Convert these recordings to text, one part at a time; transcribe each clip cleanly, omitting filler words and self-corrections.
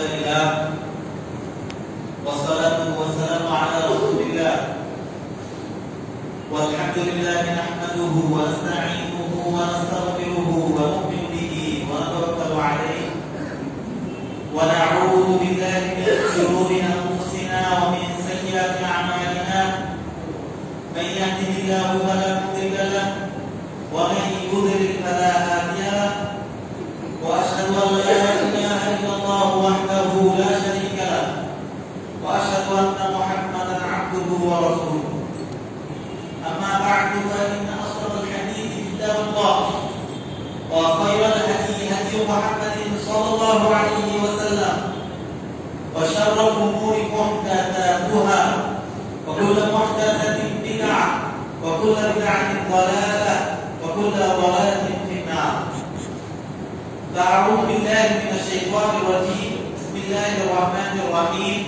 لله والصلاة والسلام على رسول الله والحمد لله نحمده ونستعينه ونستغفره ونؤمن به ونتوكل عليه ونعوذ بالله من شرور أنفسنا ومن سيئات أعمالنا من يهده الله فلا مضل له ومن يضلل فلا هادي له وأشهد أن لا إله إلا الله وحده لا شريك له وأشهد أن محمدا عبده ورسوله أما بعد فإن أصدق الحديث كتاب الله وخير الهدي هدي محمد صلى الله عليه وسلم وشر الأمور محدثاتها وكل محدثة بدعة وكل بدعة ضلالة وكل ضلالة في النار. فأعوذ بالله من الشيطان الرجيم. بسم الله الرحمن الرحيم.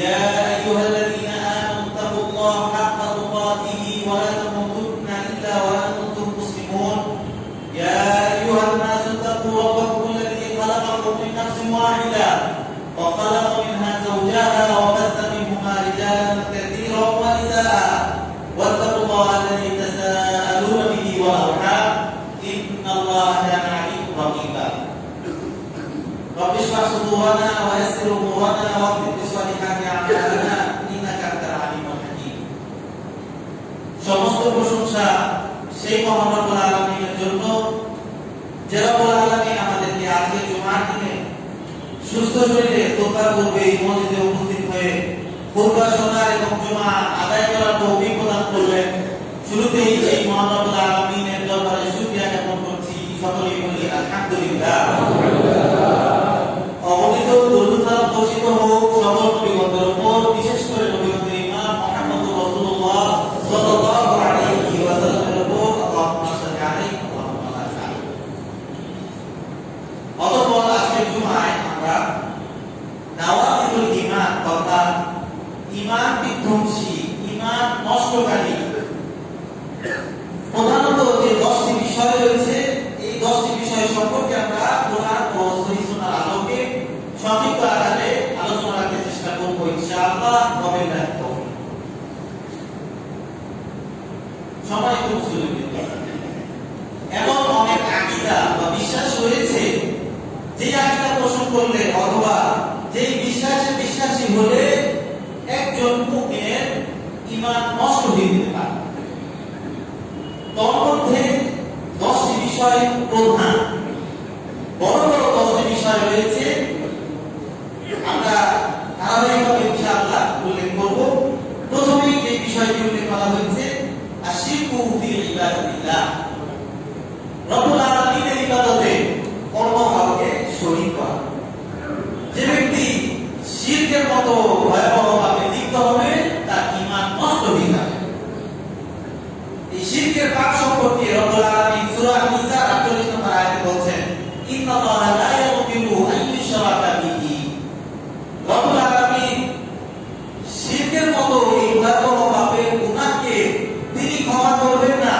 يا أيها الذين آمنوا اتقوا الله حق تقاته ولا تموتن إلا وأنتم مسلمون. يا أيها الناس اتقوا ربكم الذي خلقكم من نفس واحدة وخلق منها زوجها وبث منهما رجالا كثيرا ونساء واتقوا الله الذي تساءلون به والأرحام إن الله كان عليكم رقيبا. رب اشرح صدورنا ويسر أمورنا واغفر بصالحات أعمالنا إنك أنت العليم الحكيم. সমস্ত প্রশংসা সেই মহান রব্বুল আলামিনের জন্য যে রব্বুল আলামিন আমাদেরকে আজকে জুমার দিনে সুস্থ শরীরে তোফা করবে এই মসজিদে উপস্থিত হয়ে খুতবা শোনার এবং জুমা আদায় করার তৌফিক প্রদান করলেন। শুরুতেই এই মহান রব্বুল আলামিনের দরবারে শুকরিয়া জ্ঞাপন করছি। সকলেই বলি আলহামদুলিল্লাহ। অগণিত দরুদ সালাম বর্ষিত হোক সকল নবীগণের উপর, বিশেষ করে নবীগণের ইমাম মুহাম্মদুর রাসূলুল্লাহ সাল্লাল্লাহু আলাইহি ওয়াসাল্লামের উপর। আল্লাহুম্মা সাল্লি আলাইহি ওয়া সাল্লাম। অতঃপর আজকের জুমায় আমরা নাওয়াকিদুল ঈমান অর্থাৎ ঈমান বিধ্বংসী, ঈমান নষ্টকারী প্রধানত যে 10টি বিষয় রয়েছে, এই 10টি বিষয় সম্পর্কে আমরা কোরআন ও সহিহ সুন্নাহর আলোকে সংক্ষিপ্ত আকারে আলোচনা রাখতে চেষ্টা করব ইনশাআল্লাহ। সম্মানিত মুসলিম, এমন অনেক আকীদা বা বিশ্বাস রয়েছে যে আকীদা পোষণ করলে অথবা যে বিশ্বাসী হলে একজন মুমিনের ঈমান নষ্ট হয়ে যেতে পারে। তার মধ্যে 10টি বিষয় প্রধান, বড় বড় 10টি বিষয় রয়েছে। আমরা ধারাবাহিকভাবে ইনশাআল্লাহ উল্লেখ করব। প্রথমেই যে বিষয়টি উল্লেখ করা হয়েছে আশিরকু ফি ইবাদাতিল্লাহ, রব্বুল আলামিনের ইবাদতে অন্য কাউকে শরীক করা। যে ব্যক্তি শিরকের মতো ভয়াবহ পাপে লিপ্ত হবে তার ঈমান নষ্ট হয়ে যাবে। এই শিরকের পাপ সম্পর্কে রব্বুল আলামিন সূরা আন-নিসা 48 নম্বর আয়াতে বলেন, ইন্নাল্লাহা লা ইয়াগফিরু আন ইউশরাকা বিহি। রব্বুল আলামিন শিরকের মতো এই ভয়াবহ পাপের গুনাহকে তিনি ক্ষমা করবেন না।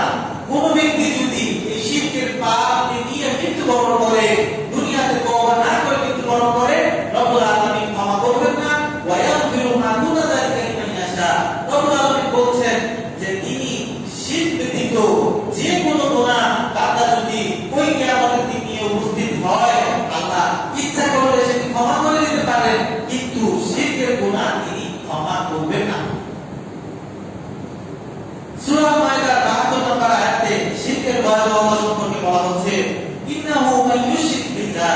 কোন ব্যক্তি যদি এই শিরকের পাপকে নিয়ে মৃত্যুবরণ করে, দুনিয়াতে তওবা না করে মৃত্যুবরণ করে, রব্বুল আলামিন ক্ষমা করবেন না। ওয়া ইয়াগফিরু মা দুনা যালিকা লিমান ইয়াশা। রব্বুল আলামিন বলেন যে তিনি শিরক ব্যতীত যে কোনো গুনাহ বান্দা যদি ওই কিয়ামতের দিন নিয়ে উপস্থিত হয়, আল্লাহ ইচ্ছা করলে সেটি ক্ষমা করে দিতে পারেন, কিন্তু শিরকের গুনাহ তিনি ক্ষমা করবেন না। সূরা মাইদার 72 নম্বর আয়াতে শিরকের ভয়াবহতা সম্পর্কে বলা হচ্ছে, ইন্নাহু মান ইউশরিক বিল্লাহ।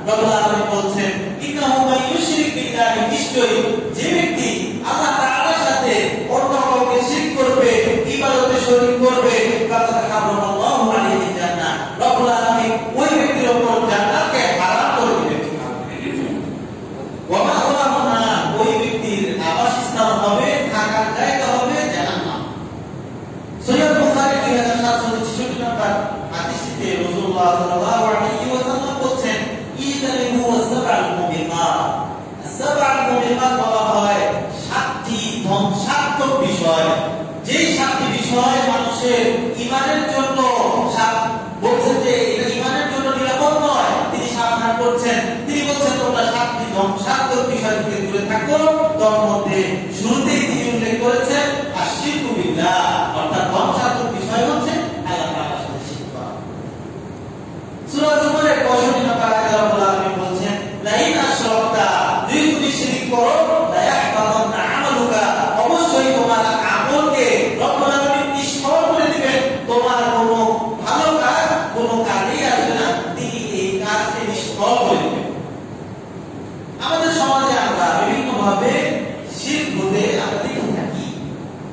রব্বুল আলামিন বলেন, ইন্নাহু মান ইউশরিক বিল্লাহ, নিশ্চয়ই যে ব্যক্তি আল্লাহ তাআলার সাথে অন্য কাউকে শিরক করবে, ইবাদতে শরীক করবে, ফাকাদ হারামাল্লাহু আলাইহি জান্নাহ। রব্বুল আলামিন ওই ব্যক্তির উপর জান্নাতকে হারাম করে দিবেন। ওয়া মা'ওয়াহু নার, ওই ব্যক্তির আবাসস্থান হবে, থাকার জায়গা হবে জাহান্নাম। সহিহ বুখারী 2766 নম্বর হাদিসে রাসূলুল্লাহ সাল্লাল্লাহু আলাইহি ওয়াসাল্লাম বলেন, ইযলিমু ওয়াসবাল মুবিকাত। সাবাল মুবিকাত বলা হয় 7টি ধ্বংসাত্মক বিষয়। যেই 7টি বিষয় মানুষের ঈমানের জন্য বলছেন যে এটা ঈমানের জন্য নিরাপদ নয়, তিনি সাবধান করছেন। তিনি বলছেন তোমরা 7টি ধ্বংস ধ্বংসাত্মক বিষয় থেকে দূরে থাকো। তোর মধ্যে শুরুতেই তিনি উল্লেখ করেছেন আশিরকু বিল্লাহ, অর্থাৎ ধ্বংসাত্মক বিষয় হচ্ছে আল্লাহ তাআলার সাথে শিরক করা। সূরা জুমারের 65 নম্বর আয়াতে আল্লাহ তাআলা বলছেন লাইন আশরাকতা, যদি তুমি শিরক করো লা ইয়াহবাতান্না আমালুকা, অবশ্যই তোমার আমলকে রব্বুল আলামিন নিষ্ফল করে দিবেন। তোমার কোনো ভালো কাজ কোনো কাজেই আসবে না, তিনি এই কাজকে নিষ্ফল করে দিবেন। আমাদের সমাজে আমরা বিভিন্ন ভাবে শিরক হতে আমরা দেখে থাকি।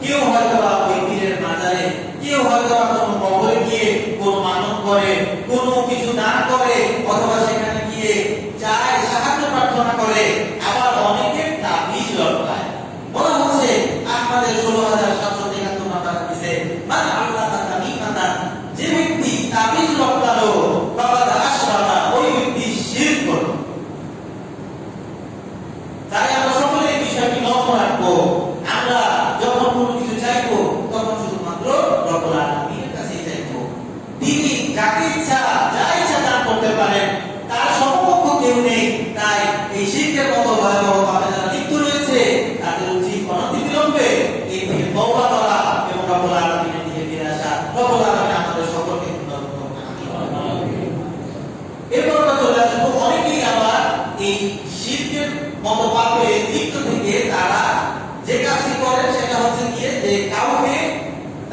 কেউ হয়তো ওই পীরের মাজারে, কেউ হয়তো কোনো কবরে গিয়ে কোনো মানত করে, কোনো কিছু দান করে, অথবা সেখানে গিয়ে চায় সাহায্য প্রার্থনা করে। আবার অনেকে তাবিজ লটকায়। বলা হচ্ছে আমাদের 16,773 নম্বর হাদিসে মান আল্লাহ তামিমাতা, যে ব্যক্তি তাবিজ লটকালো ফাকাদ আশরাকা, ওই ব্যক্তি শিরক করলো। তাই আমরা সকলে এই বিষয়টি লক্ষ্য রাখবো। আমরা যখন কোনো কিছু চাইবো তখন শুধুমাত্র রব্বুল আলামিনের কাছেই চাইবো। তিনি যাকে ইচ্ছা যা ইচ্ছা দান করতে পারেন, তার সমকক্ষ কেউ নেই। তাই এই শিরকের মতো ভয়াবহ পাপে যারা লিপ্ত রয়েছে তাদের উচিত অনতিবিলম্বে এই থেকে তওবা করা এবং রব্বুল আলামিনের দিকে ফিরে আসা। রব্বুল আলামিন আমাদের সকলকে কবুল করুন, আমিন। এরপর আমরা চলে আসবো অনেকেই আবার এই শিরকের মতো পাপে লিপ্ত থেকে তারা যে কাজটি করেন সেটা হচ্ছে গিয়ে যে কাউকে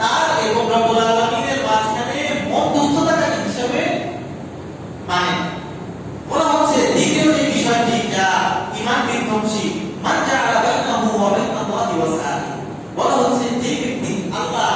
তার এবং রব্বুল আলামিনের মাঝখানে মধ্যস্থতাকারী হিসেবে মানে। বলা হচ্ছে দ্বিতীয় যে বিষয়টি যা ঈমান বিধ্বংসী, মান জাআলা বাইনাহু ওয়া বাইনাল্লাহি ওয়াসাইল, বলা হচ্ছে যে ব্যক্তি আল্লাহ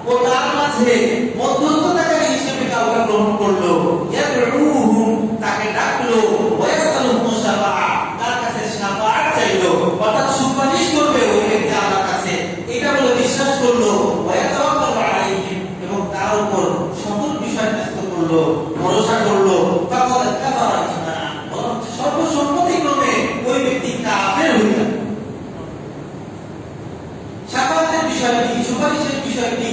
ও তার মাঝে মধ্যস্থতাকারী হিসেবে কাউকে গ্রহণ করলো, ইয়াদউহু, তাকে ডাকলো, ওয়া ইয়াসআলুহু শাফাআ, তার কাছে শাফাআত চাইলো, অর্থাৎ সুপারিশ করবে ওই ব্যক্তি আল্লাহর কাছে, এটা বলে বিশ্বাস করলো, ওয়া ইয়াতাওয়াক্কালু আলাইহিম, এবং তার উপর সকল বিষয় ন্যস্ত করলো, ভরসা করলো, ফাকাদ কাফারা ইজমাআ, বলা হচ্ছে সর্বসম্মতিক্রমে ওই ব্যক্তি কাফের হয়ে যাবে। শাফাআতের বিষয়টি, সুপারিশের বিষয়টি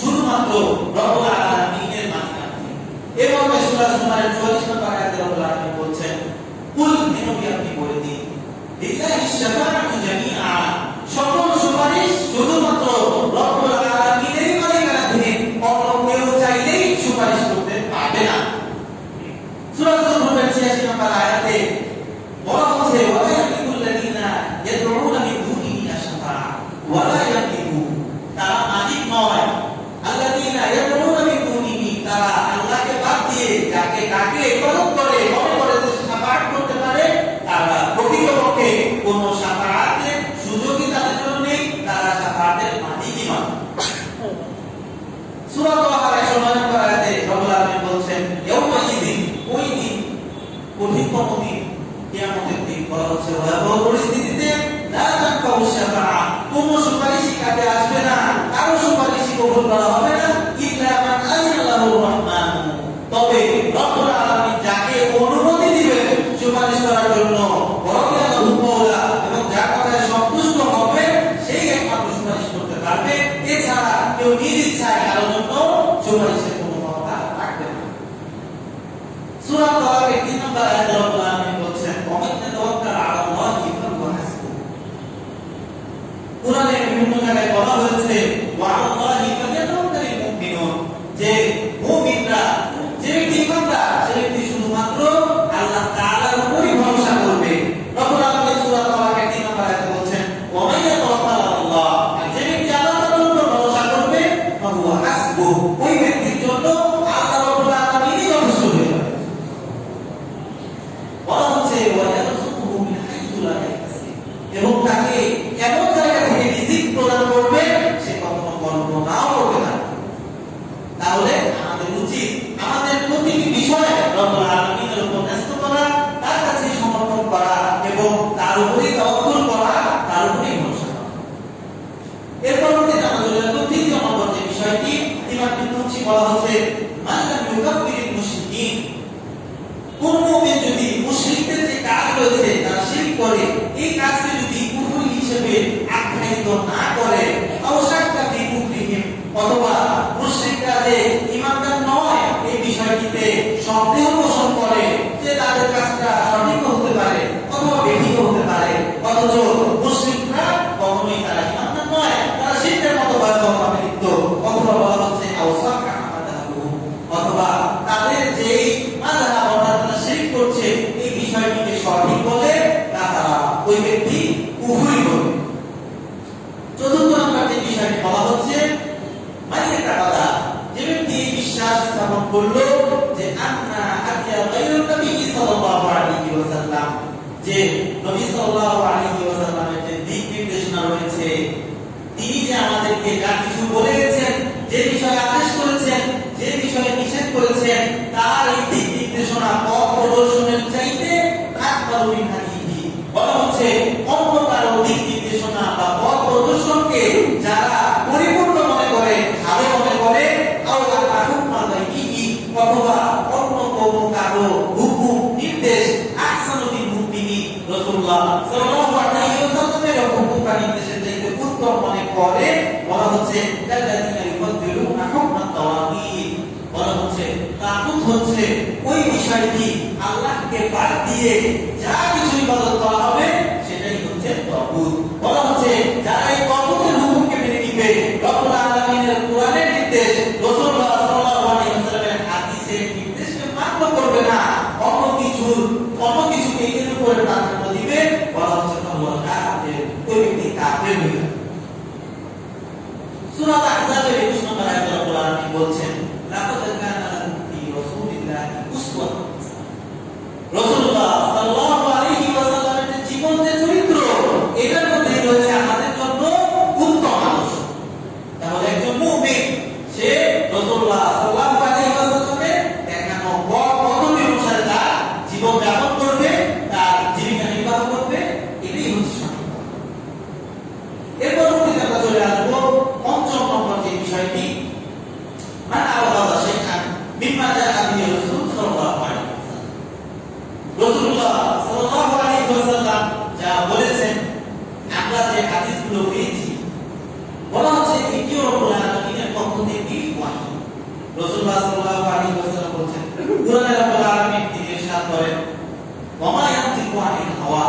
শুধুমাত্র রব্বুল আলামিনের মাধ্যমে। এবং সূরা জুমারের 44 নম্বর আয়াতে রব্বুল আলামিন বলছেন কুল, নবী আপনি বলে দিন লিল্লাহি শাফাআতু জামিআ, সকল সুপারিশ শুধুমাত্র রব্বুল আলামিনের মালিকানাধীন, অন্য কেউ চাইলেই সুপারিশ করতে পারবে না। সূরা জুমারের 86 নম্বর আয়াতে বলা হচ্ছে ওয়ালা ইয়াকুল্লাযিনা ইয়াদউনা মিন দুনিহি শাফাআ ওয়ালা ইয়ামলিকু, তারা মালিক নয়। আল্লাযিনা ইয়াদউনা মিন দুনিহি, তারা আল্লাহকে বাদ দিয়ে যাকে তাকে ইবাদত করে মনে করে যে শাফাআত করতে পারে, তারা প্রকৃতপক্ষে কোন শাফাআতের সুযোগই তাদের জন্য নেই, তারা শাফাআতের মালিকই নয়। সূরা তাহার 109 নম্বর আয়াতে রব্বুল আলামিন বলছেন ইয়াউমা ইযিন, ওই দিন, কঠিনতম দিন, কিয়ামতের দিন, বলা হচ্ছে ভয়াবহ পরিস্থিতিতে লা তানফাউ শাফাআ, কোন সুপারিশই কাজে আসবে না, কারো সুপারিশই কবুল করা হবে না, ইল্লা মান আযিনাল্লাহুর রহমান, তবে রব্বুল আলামিন যাকে অনুমতি দিবেন সুপারিশ করার জন্য, ওয়াকিয়ালাহু মাওলা, এবং যার কথায় সন্তুষ্ট হবে সেই একমাত্র সুপারিশ করতে পারবে। এছাড়া কেউ নিজ ইচ্ছায় কারোর জন্য সুপারিশের কোনো ক্ষমতা রাখবে না। সূরা তাওয়াবের 3 নম্বর আয়াতে রব্বুল আলামিন বলছেন ওয়া মান তাওয়াক্কাল আলাল্লাহি ফাহুয়া হাসবুহ। কুরআনের বিভিন্ন জায়গায় বলা হয়েছে ওয়া আলাল্লাহি ফালিয়াতাওয়াক্কালিল মুমিনুন, যে মুমিনরা, যে ব্যক্তি ইমানদার, সে ব্যক্তি শুধুমাত্র আল্লাহ তাআলার উপরই ভরসা করবে। রব্বুল আলামিন সূরা তাওয়াবের 3 নম্বর আয়াতে বলছেন ওয়া মান ইয়াতাওয়াক্কাল আলাল্লাহ, যে ব্যক্তি আল্লাহর উপর ভরসা করবে ফাহুয়া হাসবুহ, ওই ব্যক্তির জন্য আল্লাহ রব্বুল আলামিনই যথেষ্ট হয়ে যাবে। বলা হচ্ছে ওয়া ইয়ারযুকুহু মিন হাইথু লা ইয়াহতাসিব, এবং তাকে এমন জায়গা থেকে রিজিক প্রদান করবে সে কখনো কল্পনাও করতে পারে না। তাহলে আমাদের উচিত আমাদের প্রতিটি বিষয় রব্বুল আলামিনের উপর ন্যস্ত করা, তার কাছে সমর্পণ করা এবং তার উপরেই তাওয়াক্কুল করা, তার উপরেই ভরসা করা। এর পরবর্তীতে আমরা চলে যাব তৃতীয় নম্বর যে বিষয়টি, ঈমান বিধ্বংসী, বলা হচ্ছে মান লাম ইউকাফিরিল মুশরিকিন, কোন মুমিন যদি মুশরিকদের যে কাজ রয়েছে তারা শিরক করে, এই কাজকে যদি কুফর হিসেবে আখ্যায়িত না করে, আওশাক্কা ফি কুফরিহিম, অথবা মুশরিকরা যে ঈমানদার নয় এই বিষয়টিতে সন্দেহ পোষণ করে যে তাদের কাজটা সঠিক হতে পারে অথবা বেঠিক হতে পারে, করলো যে আন্না আতিয়া গায়রুন নবী সাল্লাল্লাহু আলাইহি ওয়াসাল্লাম, যে নবী সাল্লাল্লাহু আলাইহি ওয়াসাল্লামের যে দিক নির্দেশনা রয়েছে, তিনি যে আমাদেরকে যা কিছু বলে গেছেন, যে বিষয়ে আদেশ করেছেন, যে বিষয়ে নিষেধ করেছেন, তার এই দিক নির্দেশনা পথ প্রদর্শনের চাইতে আকবারু মিন হাদিহি, বলা হচ্ছে অন্য কারো দিক নির্দেশনা বা পথ প্রদর্শনকে যারা পরিপূর্ণ মনে করে, ভালো মনে করে, অথবা অন্য কোনো কারো হুকুম নির্দেশ আহসানু বিল মুমিনি রাসূলুল্লাহ সাল্লাল্লাহু আলাইহি ওয়াসাল্লামের হুকুম বা নির্দেশের চাইতে উত্তম মনে করে, বলা হচ্ছে আল্লাযীনা ইউবাদদিলুনা হুকমাত তাওয়াগীত, বলা হচ্ছে তাগুত হচ্ছে ওই বিষয়টি আল্লাহকে বাদ দিয়ে যা কিছু ইবাদত করা হবে সেটাই হচ্ছে তাগুত। বলা হচ্ছে যারা এই তাগুতের হুকুমকে মেনে নিবে, রব্বুল আলামিনের কোরআনের নির্দেশ, রাসূলুল্লাহ সাল্লাল্লাহু আলাইহি ওয়াসাল্লামের হাদিসের নির্দেশকে মান্য করবে না, অন্য কিছুকে এর উপরে প্রাধান্য দিবে, বলা হচ্ছে ফাহুয়া কাফির, ওই ব্যক্তি কাফির হয়ে যাবে। সূরা আহজাবের 21 নম্বর আয়াতে রব্বুল আলামিন বলছেন লাকাদ কানা লাকুম ফি রাসূলিল্লাহি উসওয়াতুন হাসানাহ, রাসূলুল্লাহ সাল্লাল্লাহু আলাইহি ওয়াসাল্লামের যে জীবন, যে চরিত্র, এটার মধ্যে রয়েছে আমাদের জন্য উত্তম আদর্শ। তাহলে একজন মুমিন সে রাসূলুল্লাহ সাল্লাল্লাহু আলাইহি ওয়াসাল্লামের দেখানো পথ পদ্ধতি অনুসারে তার জীবন যাপন করবে, তার জীবিকা নির্বাহ করবে, এটাই হচ্ছে সঠিক পথ। এরপর আমরা চলে আসবো পঞ্চম নম্বর যে বিষয়টি, মান আওয়াদা শাইআন মিম্মা জাআ বিহি রাসূল সাল্লাল্লাহু আলাইহি ওয়াসাল্লাম, রাসূলুল্লাহ সাল্লাল্লাহু আলাইহি ওয়াসাল্লাম যা বলেছেন, আমরা যে হাদিসগুলো পেয়েছি, বলা হচ্ছে এটিও রব্বুল আলামিনের পক্ষ থেকে ওয়াহী। রাসূলুল্লাহ সাল্লাল্লাহু আলাইহি ওয়াসাল্লাম বলেছেন, কুরআনে রব্বুল আলামিন তিনি ইরশাদ করেন, ওয়া মা ইয়ানতিকু আনিল হাওয়া,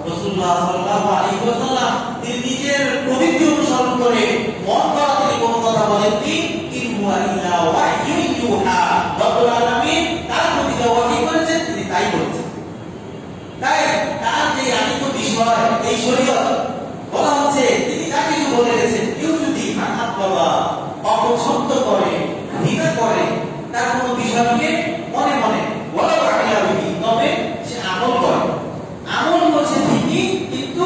রাসূলুল্লাহ সাল্লাল্লাহু আলাইহি ওয়াসাল্লাম তিনি নিজের প্রবৃত্তি অনুসরণ করে মন গড়া থেকে কোনো কথা বলেননি, ইন হুয়া ইল্লা ওয়াহয়ুন ইউহা, রব্বুল আলামিন তার প্রতি যা ওয়াহী করেছেন তিনি তাই বলেছেন। তাই তার যে আনিত বিষয়, এই শরীয়ত, বলা হচ্ছে তিনি যা কিছু বলে গেছেন, কেউ যদি আঘাত বাবা অপছন্দ করে, ঘৃণা করে, তার কোনো বিষয়কে মনে মনে বলা বাকিলা বিধি, তবে সে আমল করে, আমল করছে ঠিকই, কিন্তু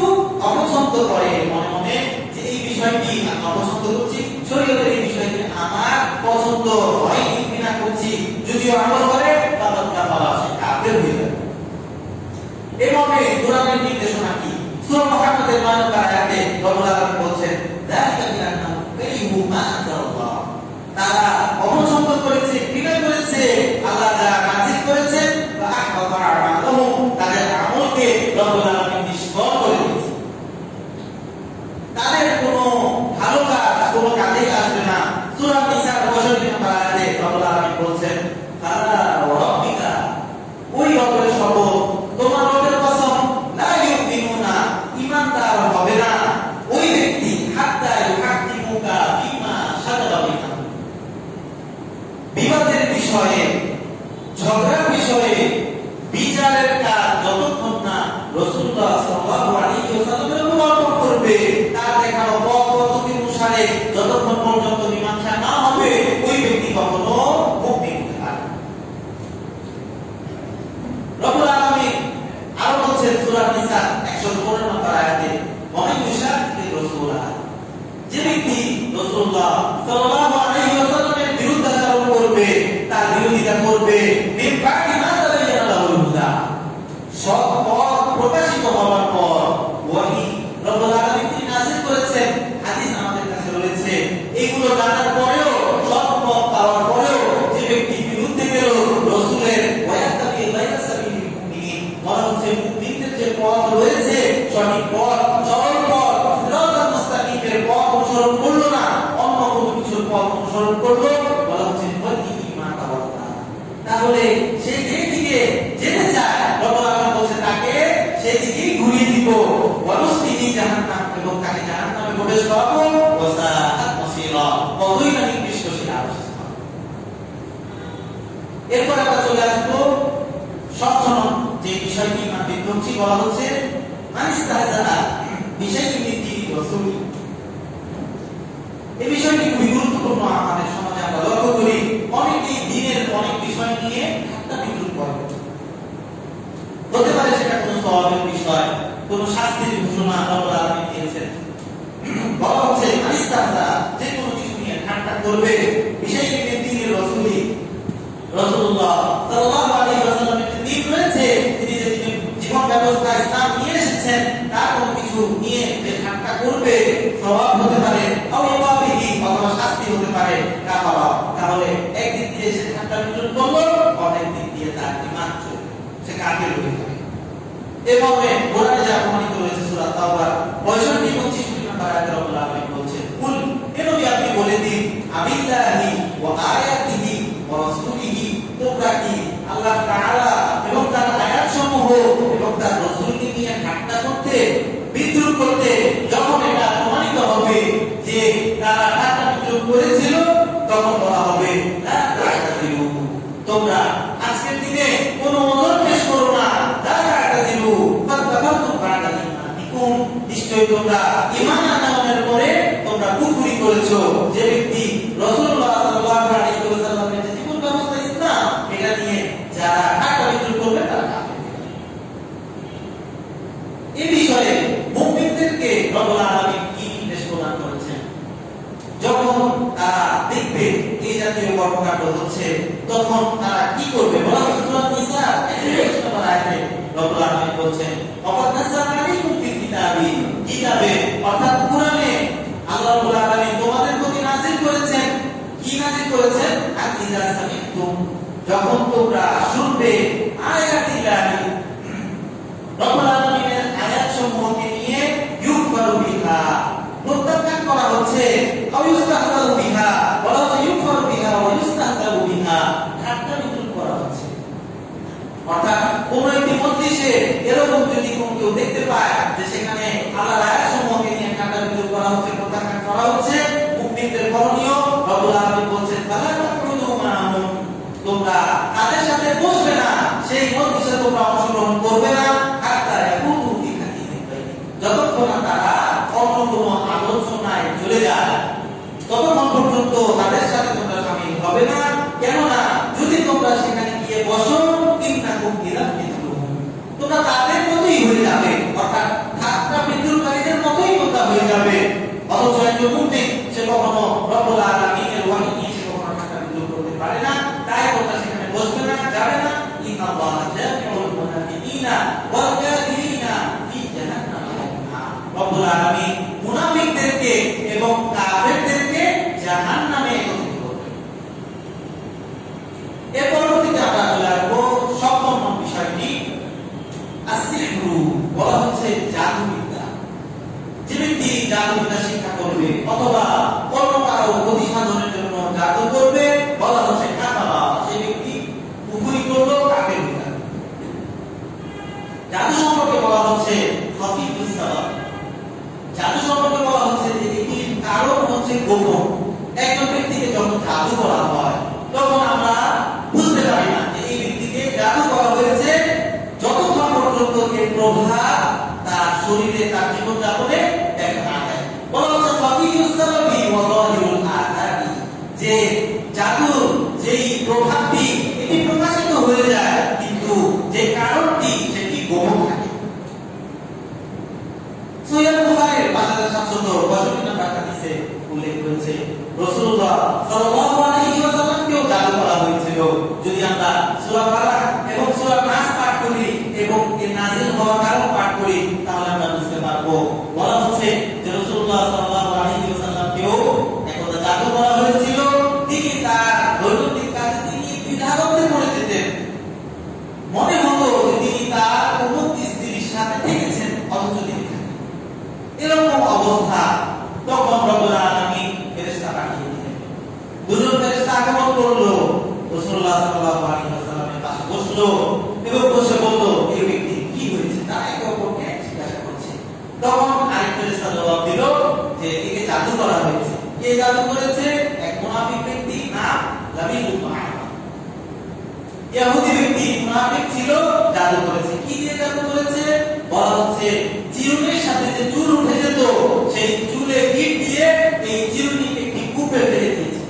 অপছন্দ করে মনে মনে যে এই বিষয়টি আমি অপছন্দ করছি, শরীয়তের এই বিষয়টি আমার পছন্দ হয়নি, ঘৃণা করছি, যদিও আমল করে তাদের কাফারা, সে কাফের হয়ে যাবে। এভাবে কোরআনের নির্দেশনা কি? সূরা মুহাম্মাদের 9 নম্বর আয়াতে রব্বুল আলামিন বলেন, যালিকা বিআন্নাহুম কারিহু মা আনজালাল্লাহ, তারা অপছন্দ করেছে, ঘৃণা করেছে আল্লাহ যা নাযিল করেছেন, ওয়া আহবাতা আমালুহুম, তাদের আমলকে রব্বুল আলামিন নিষ্ফল করে দিয়েছেন, তাদের কোনো ভালো কাজ কোনো কাজে আসবে না। সূরা নিসা 65 নম্বর আয়াতে রব্বুল আলামিন বলেন, ফালা ওয়া রাব্বিকা, ওই রবের শপথ, তোমার রবের কসম, লা ইউমিনুনা, ঈমানদার হবে না ওই ব্যক্তি, হাত্তা ইউহাক্কিমুকা ফিমা শাজারা বাইনাহুম, বিবাদের বিষয়ে, ঝগড়ার বিষয়ে বিচারের কাজ যতক্ষণ না রাসূলুল্লাহ সাল্লাল্লাহু আলাইহি ওয়াসাল্লামের অনুসরণ করবে, তার দেখানো পথ পদ্ধতি অনুসারে যতক্ষণ পর্যন্ত মীমাংসা না হবে, ওই ব্যক্তি কখনো মুমিন হতে পারে না। রব্বুল আলামিন আরো বলেছেন সূরা নিসা 115 নম্বর আয়াতে, ওয়া মান ইউশাকির রাসূলা, যে ব্যক্তি রাসূলুল্লাহ সাল্লাল্লাহু আলাইহি ওয়াসাল্লামের বিরুদ্ধাচরণ করবে, তার বিরোধিতা করবে, মিন বাদি মা তাবায়্যানা লাহুল হুদা, সৎ পথ প্রকাশিত হওয়ার পর, ওয়াহী রব্বুল আলামিন তিনি নাযিল করেছেন, হাদিস আমাদের কাছে রয়েছে, এগুলো জানার পরেও, সৎ পথ পাওয়ার পরেও যে ব্যক্তি বিরুদ্ধে গেল রাসূলের, ওয়ায়াত্তাবি গায়রা সাবিলিল মুমিনিন, বলা হচ্ছে মুমিনদের যে পথ রয়েছে, সঠিক পথ, সরল পথ, সিরাতাল মুস্তাকিমের পথ অনুসরণ করলো না, অন্য কোনো কিছুর পথ অনুসরণ করলো, বলা হচ্ছে ওয়াদিমা তাওয়াল্লা, তাহলে সে যেই দিকে যেতে চায় রব্বুল আলামিন বলেছে তাকে সেই দিকেই ঘুরিয়ে দিব, ওয়ানুসলিহি জাহান্নাম, এবং তাকে জাহান্নামে প্রবেশ করাবো, ওয়াসাআত মাসীরা, কতই না নিকৃষ্ট সে অবস্থা। এরপর আমরা চলে আসবো সপ্তম যে বিষয়টি আমাদের বিধ্বংসী বলা হচ্ছে, মানিস্তাহজাআ বিষয়টি নীতি রাসূল, এই বিষয়টি খুবই গুরুত্বপূর্ণ। আমাদের সমাজে আমরা লক্ষ্য করি অনেকেই দিনের অনেক কোন শাস্তির ঘোষণা আল্লাহ আলামিন দিয়েছেন। বলা হচ্ছে আনিস্তাহজা, যে কোনো কিছু নিয়ে ঠাট্টা করবে, বিশেষ করে দ্বীনের রাসূলুল্লাহ সাল্লাল্লাহু আলাইহি ওয়াসাল্লামের যে দ্বীন রয়েছে, তিনি যে জীবন ব্যবস্থা ইসলাম নিয়ে এসেছেন, তার কোনো কিছু নিয়ে যে ঠাট্টা করবে, সওয়াব হতে পারে আওয়াবিহি, অথবা শাস্তি হতে পারে কাফারা, তাহলে একদিক দিয়ে সে ঠাট্টা বিদ্রুপ করলো, অনেক দিক দিয়ে তার ঈমান চলে, সে কাফের হয়ে যাবে। এভাবে কোরআনে যা প্রমাণিত রয়েছে সূরা তাওবার 65 এবং 66 নম্বর আয়াতে আল্লাহ আলামিন বলছেন, কুল, হে নবী আপনি বলে দিন, আবিল্লাহি ওয়া আয়াতিহি ওয়া রাসূলিহি, তোমরা কি আল্লাহ তাআলা এবং তার আয়াতসমূহ এবং তার রাসূলকে নিয়ে ঠাট্টা করতে, বিদ্রুপ করতে, যখন এটা প্রমাণিত হবে যে তারা ঠাট্টা বিদ্রুপ করেছিল, তখন বলা হবে লা তা'তাদিরু, তোমরা আজকের দিনে কোনো ওযর পেশ করো না, লা তা'তাদিরু ফাতাকাতুম বা'দা ঈমানিকুম, নিশ্চয়ই তোমরা ঈমান আনয়নের পরে তোমরা কুফরি করেছো। যে ব্যক্তি রাসূলুল্লাহ সাল্লাল্লাহু আলাইহি ওয়াসাল্লামের যে জীবন ব্যবস্থা ইসলাম, এটা নিয়ে যারা ঠাট্টা বিদ্রুপ করবে তারা কাফের। এই বিষয়ে মুমিনদেরকে রব্বুল আলামিন কি নির্দেশ প্রদান করেছেন? যখন তারা দেখবে এই জাতীয় কর্মকাণ্ড হচ্ছে, তখন তারা কি করবে? বলা হচ্ছে সূরা নিসা 41 নম্বর আয়াতে রব্বুল আলামিন বলছেন, ওয়াকাদ নাযালা আলাইকুম ফিল কিতাবে, অর্থাৎ কোরআনে আল্লাহ রাব্বুল আলামিন তোমাদের প্রতি নাযিল করেছেন। কি নাযিল করেছেন? আকিদা সামিতুম, যখন তোমরা শুনবে আয়াতিল্লাহি, রব্বুল আলামিনের আয়াতসমূহকে নিয়ে ইউফারু বিহা, প্রত্যাখ্যান করা হচ্ছে, আও ইউস্তাহজাউ বিহা, বলা হচ্ছে ইউফারু বিহা ওয়া ইউস্তাহজাউ বিহা, ঠাট্টা বিদ্রুপ করা হচ্ছে। অর্থাৎ কোন একটি মজলিসে এরকম যদি কেউ দেখতে পায় যে সেখানে আল্লাহর আয়াতসমূহকে নিয়ে ঠাট্টা বিদ্রুপ করা হচ্ছে, প্রত্যাখ্যান করা হচ্ছে, মুমিনদের করণীয়, রব্বুল আলামিন বলছেন, ফালা তাকুনু মা'হুম, তোমরা তাদের সাথে বসবে না, সেই মজলিসে তোমরা অংশগ্রহণ করবে না, হাত্তা ইয়াকুনু ফি হাদিসিন বাইনি, যতক্ষণ না তারা অন্য কোনো আলোচনায় চলে যায়, ততক্ষণ পর্যন্ত তাদের সাথে তোমরা শামিল হবে না। কেননা যদি তোমরা সেখানে গিয়ে বসো, ইন্নাকুম ইযা মিথলুহুম, তোমরা তাদের মতোই হয়ে যাবে, অর্থাৎ ঠাট্টা বিদ্রুপকারীদের মতোই তোমরা হয়ে যাবে। অথচ একজন মুমিন সে কখনো রব্বুল আলামিনের ওয়াহী নিয়ে সে কখনো ঠাট্টা বিদ্রুপ করতে পারে না, তাই তোমরা সেখানে বসবে না, যাবে না। ইন্নাল্লাহা জামিউল মুনাফিকিনা ওয়াল কাফিরিনা ফি জাহান্নাম জামিআ, রব্বুল আলামিন মুনাফিকদেরকে এবং কাফেরদেরকে জাহান্নামে একত্রিত করবেন। এর পরবর্তীতে আমরা চলে আসবো 7 নম্বর বিষয়টি, আসিহরু, বলা হচ্ছে জাদুবিদ্যা। যে ব্যক্তি জাদুবিদ্যা শিক্ষা করবে অথবা অন্য কারো ক্ষতি সাধনের জন্য জাদু করবে, বলা হচ্ছে কাফারা, সেই ব্যক্তি কুফরি করলো, কাফের হয়ে যাবে। জাদু সম্পর্কে বলা হচ্ছে খাফিফুস সাবাব, জাদু সম্পর্কে বলা হচ্ছে যে এটির কারণ হচ্ছে গোপন। একজন ব্যক্তিকে যখন জাদু করা হয়, তখন আমরা বুঝতে পারি না যে এই ব্যক্তিকে জাদু করা হয়েছে, যতক্ষণ পর্যন্ত এর প্রভাব তার শরীরে, তার জীবনযাপনে দেখা না যায়। বলা হচ্ছে খাফিফুস সাবাবি ওয়া যাহিরুল আযাবি, যে জাদু যেই প্রভাবটি এটি প্রকাশিত হয়ে যায়, কিন্তু যে কারণটি সেটি গোপন থাকে। সহিহ বুখারীর 5762 নম্বর হাদিসে উল্লেখ রয়েছে, রাসূলুল্লাহ সাল্লাল্লাহু আলাইহি ওয়াসাল্লামকেও জাদু করা হয়েছিল। যদি আমরা সূরা ফালাক এবং সূরা নাস পাঠ করি এবং এর নাযিল হওয়ার কারণ পাঠ করি, তাহলে আমরা বুঝতে পারবো। বলা হচ্ছে যে রাসূলুল্লাহ সাল্লাল্লাহু আলাইহি ওয়াসাল্লামকেও একদা জাদু করা হয়েছিল। তিনি তার দৈনন্দিন কাজে তিনি বিধাগতে পড়ে যেতেন, মনে হতো যে তিনি তার কোনো স্ত্রীর সাথে থেকেছেন, অথচ তিনি এরকম অবস্থা। তখন রব্বুল আলামিন ফেরেশতা পাঠিয়ে দিলেন। দুজন ফেরেশতা আগমন করলো, রাসূলুল্লাহ সাল্লাল্লাহু আলাইহি ওয়াসাল্লামের পাশে বসলো এবং বসে বলল, এই ব্যক্তি কি হয়েছে, তারা একে অপরকে জিজ্ঞাসা করছে। তখন আরেক ফেরেশতা জবাব দিল যে একে জাদু করা হয়েছে। কে জাদু করেছে? এক মুনাফিক ব্যক্তি, নাম লাবিদ ইবনে আহমদ। ইহুদি ব্যক্তি, মুনাফিক ছিল, জাদু করেছে। কি দিয়ে জাদু করেছে? বলা হচ্ছে চিরুনির সাথে যে চুল উঠে যেত, সেই চুলে গিট দিয়ে এই চিরুনি একটি কূপে ফেলে দিয়েছে।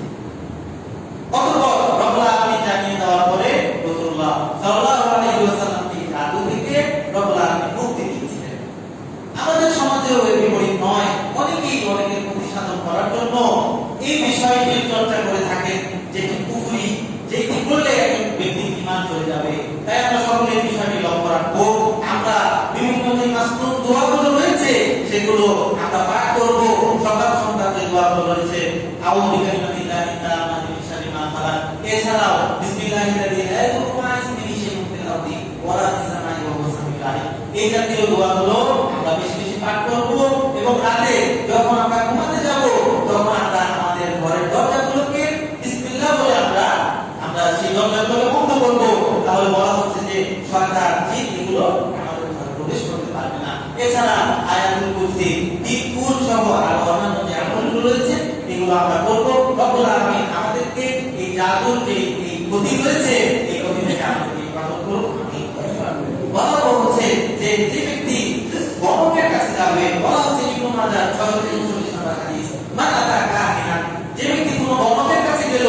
অতঃপর রব্বুল আলামিন জানিয়ে দেওয়ার পরে রাসূলুল্লাহ সাল্লাল্লাহু আলাইহি ওয়াসাল্লামকে জাদু থেকে রব্বুল আলামিন মুক্তি দিয়েছিলেন। এছাড়াও বিসমিল্লাহিল্লাযী লা ইয়াদুররু মা ইসমিহি শাইউন ফিল আরদি ওয়া লা ফিস সামাই ওয়া হুয়াস সামিউল আলীম। এই জাতীয় দোয়াগুলো আমরা বেশি বেশি পাঠ করব এবং রাতে যখন আমরা ঘুমাতে যাব তখন আমরা আমাদের ঘরের দরজাগুলোকে বিসমিল্লাহ বলে আমরা সেই দরজাগুলোকে বন্ধ করব। তাহলে বলা হচ্ছে যে শয়তান জিন এগুলো আমাদের ঘরে প্রবেশ করতে পারবে না। এছাড়া আয়াতুল কুরসি, তিকুল সহ আর অন্যান্য যে আমলগুলো রয়েছে এগুলো আমরা করব। রব্বুল আলামিন আমাদেরকে এই জাদুর যে এই ক্ষতি রয়েছে এই ক্ষতি থেকে আমাদেরকে হেফাজত করুন। বলা হচ্ছে যে যে ব্যক্তি গণকের কাছে যাবে, বলা হচ্ছে ইবনে মাজাহ 639 নম্বর হাদিস, মান আতা কাহিনান, যে ব্যক্তি কোনো গণকের কাছে গেল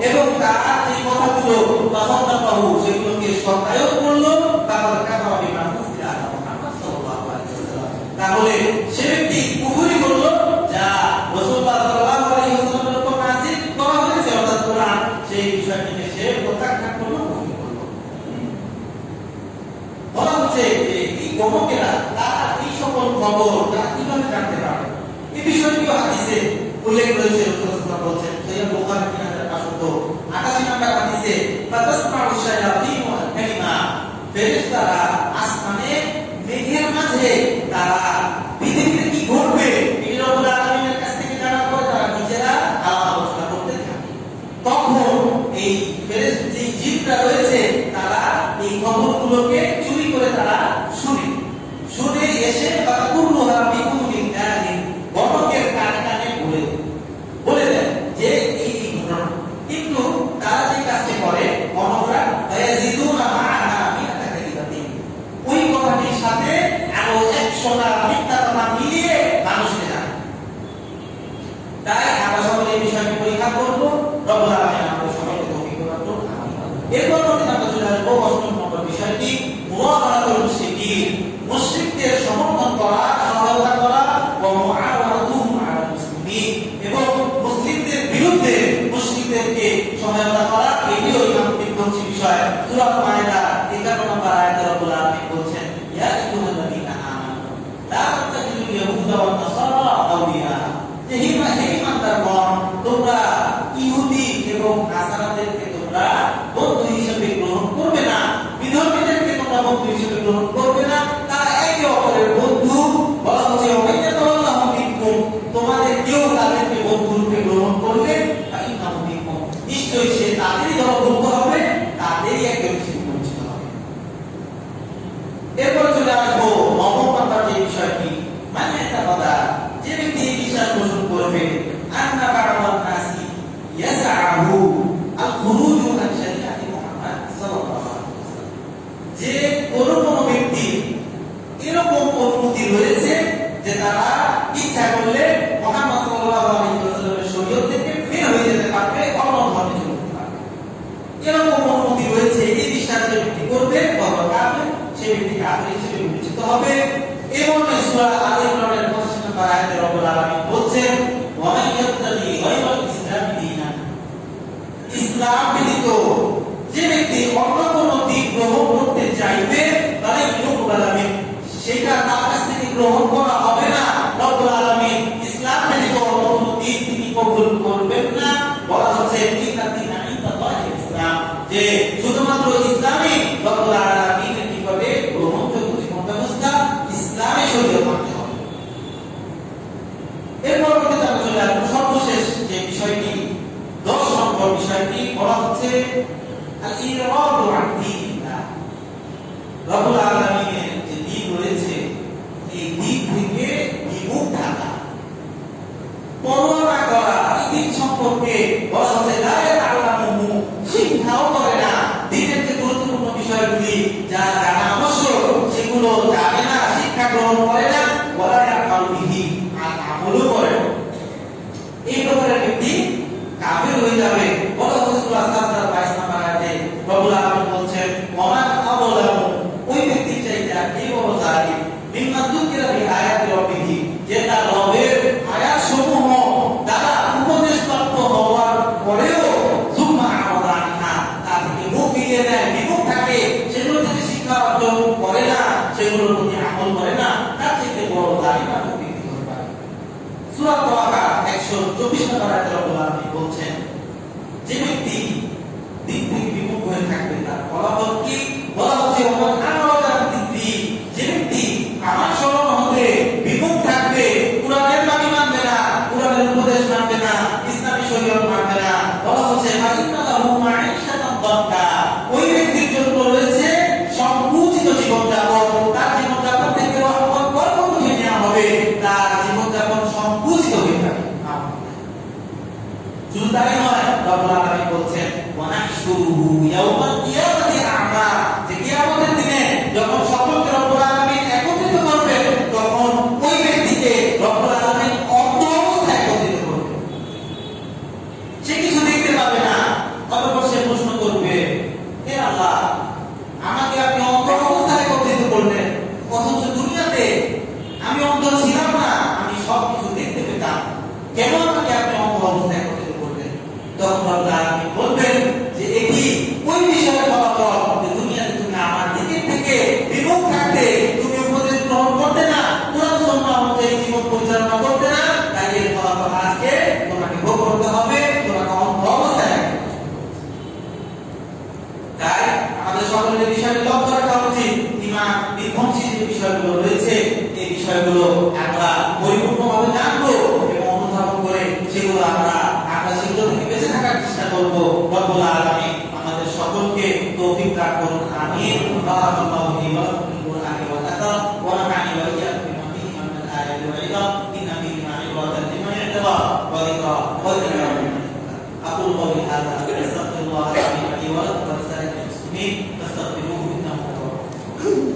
এবং তার যে কথাগুলো ফাসাদাহু সেগুলোকে সত্যায়ন করলো, তাহলে কাফারা বিমা উনজিলা আলা মুহাম্মদ সাল্লাল্লাহু আলাইহি ওয়াসাল্লাম, তাহলে সে ব্যক্তি কুফরি করলো যা রাসূলুল্লাহ সাল্লাল্লাহু আলাইহি ওয়াসাল্লামের উপর নাযিল করা হয়েছে অর্থাৎ কোরআন, সেই বিষয়টিকে সে প্রত্যাখ্যান করলো, কুফরি করলো। বলা হচ্ছে যে এই গণকেরা তারা এই সকল খবর তারা কিভাবে জানতে পারে, এই বিষয়টিও হাদিসে উল্লেখ রয়েছে। রাসূলুল্লাহ বলেছেন সহিহ বুখারী 3588 নম্বর হাদিসে, ফাতাসমাউ শায়াতিন ওয়াল কালিমা, ফেরেশতারা আসমানে মেঘের মাঝে তারা পৃথিবীতে কি ঘটবে এই রব্বুল আলামিনের কাছ থেকে জানার পর তারা নিজেরা আলোচনা করতে থাকে। তখন এই ফেরেশতা যে জিনরা রয়েছে তারা এই খবরগুলোকে চুরি করে তারা শুনে এসে ফাতাকুল্লুহা বিকুলিন কাহিন, গণকের কানে কানে বলে দেয় যে এই ঘটনা। কিন্তু তারা যে কাজটি করে গণকরা ইয়াজিদুনা মা'আহা মি'আতা কালিমাতিন, ওই কথাটির সাথে আরো 100টা মিথ্যা কথা মিলিয়ে মানুষকে জানায়। তাই আমরা সকলে এই বিষয়টি পরীক্ষা করব। রব্বুল আলামিন আমাদের সবাইকে তৌফিক দান করুন। এরপর আমরা চলে আসবো 8 নম্বর বিষয়টি, মুআওয়ানাতুল মুশরিকিন, মুশরিকদের সমর্থন করা, সহায়তা করা, ওয়া মুআওয়ানাতুহুম আলা মুসলিমিন, এবং মুসলিমদের বিরুদ্ধে মুশরিকদেরকে সহায়তা করা, এটিও ইমামতির বিষয়। সূরা মায়েদা 51 নম্বর আয়াতে রব্বুল আলামিন বলেছেন, ইয়া আইয়ুহাল্লাযীনা আমানু লা তাত্তাখিযুল ইয়াহুদা ওয়ান নাসারা আউলিয়া, যে হে ঈমানদারগণ তোমরা ইহুদি এবং নাসারাদেরকে তোমরা বন্ধু হিসেবে গ্রহণ করবে না, বিধর্মীদেরকে তোমরা বন্ধু হিসেবে গ্রহণ করবে না, তারা একে অপরের বন্ধু। বলা হচ্ছে ওয়াইয়াতাওয়াল্লাহু মিনকুম, তোমাদের কেউ তাদেরকে বন্ধু রূপে গ্রহণ করলে ফাইন্নাহু মিনকুম, নিশ্চয়ই সে তাদেরই দলভুক্ত হবে, তাদেরই একজন হিসেবে পরিচিত হবে। এরপর চলে আসবো 9 নম্বর যে বিষয়টি, মানে একটা কথা, যে ব্যক্তি এই বিশ্বাস পোষণ করবে আন্না বা'দাল নাসি ইয়াসআহু আল খুরুজু আন শরিআতি মুহাম্মদ সাল্লাল্লাহু আলাইহি ওয়াসাল্লাম, যে কোন ব্যক্তি এরকম অনুমতি রয়েছে যে তারা ইচ্ছা করলে মুহাম্মদ সাল্লাল্লাহু আলাইহি ওয়াসাল্লামের শরীয়ত থেকে বের হয়ে যেতে পারবে, অন্য ধর্মে চলে যেতে পারবে, এরকম অনুমতি রয়েছে। এই বিশ্বাস যে ব্যক্তি করবে কাফের, সে ব্যক্তি কাফের হিসেবে বিবেচিত হবে। এবং সূরা আলে ইমরানের 25 নম্বর আয়াতে রব্বুল আলামিন বলেন, ওয়া মান ইয়াবতাগি গায়রাল ইসলামি দীনান, ইসলাম ব্যতীত যে ব্যক্তি অন্য কোনো দিন গ্রহণ করতে চাইবে তাহলে রব্বুল আলামিন সেটা তার কাছ থেকে গ্রহণ করা হবে না। রব্বুল আলামিন ইসলাম ব্যতীত অন্য কোনো দিন তিনি কবুল করবেন না। বলা হচ্ছে ইসলাম, যে শুধুমাত্র ইসলামই রব্বুল আলামিনের নিকটে গ্রহণযোগ্য জীবন ব্যবস্থা, ইসলামে শরীয়ত মানতে হবে। এরপর আমরা চলে আসবো সর্বশেষ যে বিষয়টি, 10 নম্বর বিষয়টি, বলা হচ্ছে আল ইরাদু আন দীনিল্লাহ, রব্বুল আলামিনের যে দিন রয়েছে এই দিন থেকে বিমুখ থাকা, পরোয়া না করা, এই দিন সম্পর্কে বলা হচ্ছে লা ইয়াতাআল্লামু, শিক্ষাও করে না, দিনের যে গুরুত্বপূর্ণ বিষয়গুলি যা জানা আবশ্যক সেগুলো জানে না, শিক্ষা গ্রহণ করে না, ওয়ালা ইয়ামালু বিহি, আর আমলও করে না, এই প্রকারের ব্যক্তি কাফের হয়ে যাবে। বলা হচ্ছে সূরা সাজদা 22 নম্বর আয়াতে রব্বুল আলামিন বলেন, ওয়া মান আযলামু, ওই ব্যক্তির চাইতে কে বড় জালিম, মিম্মান যুকিরা বি আয়াতি রাব্বিহি, যে তার রবের আয়াতসমূহ দ্বারা উপদেশপ্রাপ্ত হওয়ার পরেও সুম্মা আ'রাদা আনহা, তা থেকে মুখ ফিরিয়ে নেয়, বিমুখ থাকে, সেগুলো থেকে শিক্ষা অর্জন করে না, সেগুলোর প্রতি আমল করে না, তার চাইতে বড় জালিম আর ব্যক্তি হতে পারে। সূরা তাওবা 124 নম্বর আয়াতে রব্বুল আলামিন বলেন, যে ব্যক্তি নাহশুরুহু ইয়াওমাল কিয়ামাতি আ'মা, যে কিয়ামতের দিনে যখন সকলকে রব্বুল আলামিন একত্রিত করবেন তখন ওই ব্যক্তিকে রব্বুল আলামিন অন্ধ অবস্থায় একত্রিত করবেন। সে কিছু দেখতে পাবে না, অতঃপর সে প্রশ্ন করবে, হে আল্লাহ, আমাকে আপনি অন্ধ অবস্থায় একত্রিত করলেন, অথচ দুনিয়াতে আমি অন্ধ ছিলাম না, আমি সব কিছু দেখতে পেতাম, কেন আমাকে আপনি অন্ধ অবস্থায় একত্রিত করলেন? তখন আল্লাহ আপনি বলবেন যে এটি ওই বিষয়ে ফলাফল যে দুনিয়াতে তুমি আমার দিকের থেকে বিমুখ থাকতে, তুমি উপদেশ গ্রহণ করতে না, কোরআন সুন্নাহ অনুযায়ী জীবন পরিচালনা করতে না, তাই এর ফলাফল আজকে তোমাকে ভোগ করতে হবে, তোমাকে অন্ধ অবস্থায় রাখতে হবে। তাই আমাদের সকলের বিষয়টি লক্ষ্য রাখা উচিত। ঈমান বিধ্বংসী যে বিষয়গুলো রয়েছে এই বিষয়গুলো আমরা পরিপূর্ণভাবে জানবো এবং অনুধাবন করে সেগুলো আমরা সেগুলো থেকে বেঁচে থাকার চেষ্টা করব। রব্বুল আলামিন আমাদের সকলকে তৌফিক দান করুন, আমিন। বারাকাল্লাহু ফি ওয়া লাকুম ফিল কুরআনি ওয়া তাকা ওয়া নাফা'নি ওয়া ইয়্যাকুম বিমা ফীহি মিনাল আয়াতি ওয়াল ইযা ইন্না ফীহি লা'ibratan লিমান yattaqى ওয়া যিকরা ওয়া যিকরা লিমান yattaqى। আকুলু কওলি হাযা আস্তাগফিরুল্লাহ লি ওয়া লাকুম ওয়া লিসাইরিল মুসলিমিন ফাস্তাগফিরুহু ইন্নাহু হুয়াল গফুরুর রহিম।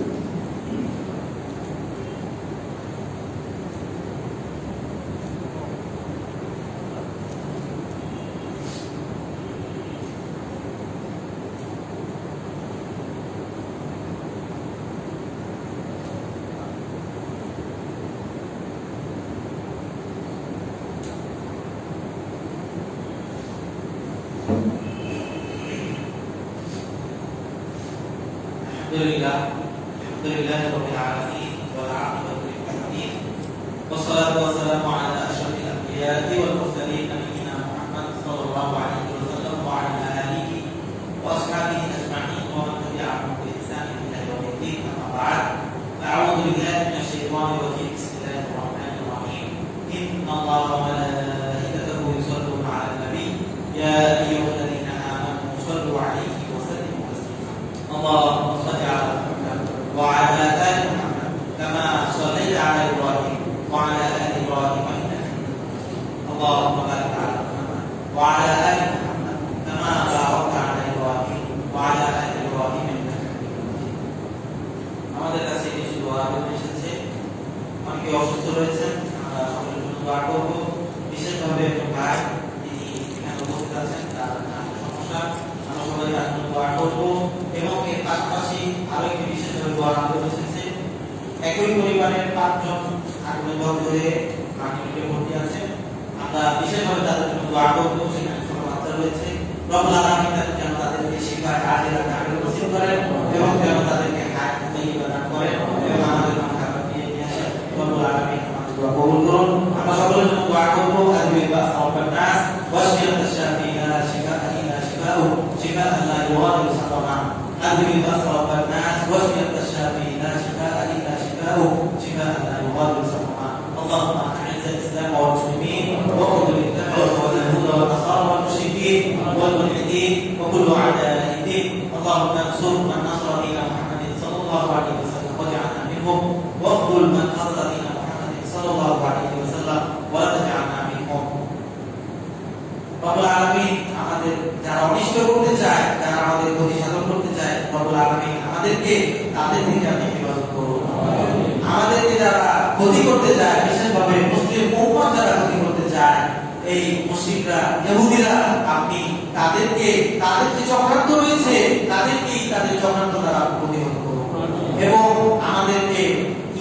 Alhamdulillah rabbil alamin wal 'aqibatu lil muttaqin wassalatu wassalamu ala asyrafil anbiya'i wal mursalin nabiyyina Muhammad sallallahu alaihi wasallam wa ala alihi wa ashabihi ajma'in wa man tabi'ahum bi ihsan ila yaumil din. Amma ba'd. A'udzu billahi minasy syaithanir rajim. Bismillahir rahmanir rahim. Innallaha wa malaikatahu yusholluna 'alan nabiy ya ayyuhalladzina amanu shallu 'alaihi wa sallimu taslima. Allahumma shalli 'ala وعلى آل محمد كما صليت على إبراهيم وعلى آل إبراهيم إنك حميد مجيد. اللهم بارك على محمد وعلى آل محمد كما باركت على إبراهيم وعلى آل إبراهيم إنك حميد مجيد. আমাদের কাছে কিছু দোয়া এসেছে, অনেকে অসুস্থ রয়েছেন, আমরা সকলের জন্য দোয়া করব। বিশেষভাবে একজন ভাই তিনি এখানে উপস্থিত আছেন, তার সমস্যা, আমরা সবাই তার জন্য দোয়া করব। এবং এর পাশাপাশি আরো একটি বিশেষভাবে দোয়া এসেছে, একই পরিবারের 5 জন আগুনে ধরে মাটিতে ভর্তি আছে, আমরা বিশেষভাবে তাদের জন্য দোয়া করব। সেখানে ছোট বাচ্চা রয়েছে, রব্বুল আলামিন যেন তাদেরকে শিক্ষায় হাজিরা কামিল নসিব করেন এবং যেন তাদেরকে হায়াত তাইয়্যিবা দান করেন এবং আমাদের মানহাজ নিয়ে আসে। রব্বুল আলামিন আমাদের দোয়া কবুল করুন। আমরা সকলের জন্য দোয়া করব। আযবিল বাসাওয়াল নাস ওয়াশফিল শাফি লা শিফা ইল্লা শিফাউ শিফা লা ইউগাদিরু সাকামা। আযবিল বাসাওয়াল নাস ওয়াশফিল শাফি লা শিফা ইল্লা শিফাউ শিফা লা ইউগাদিরু সাকামা। اللهم أعز الإسلام والمسلمين وخذل الكفر واليهود والنصارى والمشركين والملحدين وكل أعداء الدين. اللهم انصر من نصر دين محمد صلى الله عليه وسلم واجعلنا منهم، واخذل من خذل دين محمد صلى الله عليه وسلم ولا تجعلنا منهم. রব্বুল আলামিন আমাদের যারা অনিষ্ট করতে চায়, যারা আমাদের ক্ষতি সাধন করতে চায়, রব্বুল আলামিন আমাদেরকে তাদের থেকে আপনি হেফাজত করুন। আমাদেরকে যারা ক্ষতি করতে চায়, বিশেষভাবে মুসলিম উম্মাহ যারা ক্ষতি করতে চায়, এই মুশরিকরা, ইহুদিরা, আপনি তাদেরকে তাদের যে চক্রান্ত রয়েছে তাদের চক্রান্ত দ্বারা প্রতিহত করুন এবং আমাদেরকে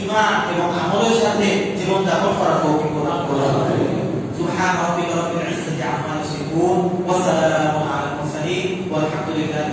ঈমান এবং আমলের সাথে জীবন যাপন করার তৌফিক প্রদান করুন। সুবহান রাব্বিকা রাব্বিল ইজ্জাতি আম্মা ইয়াসিফুন ওয়া সালামুন আলাল মুরসালিন ওয়ালহামদুলিল্লাহি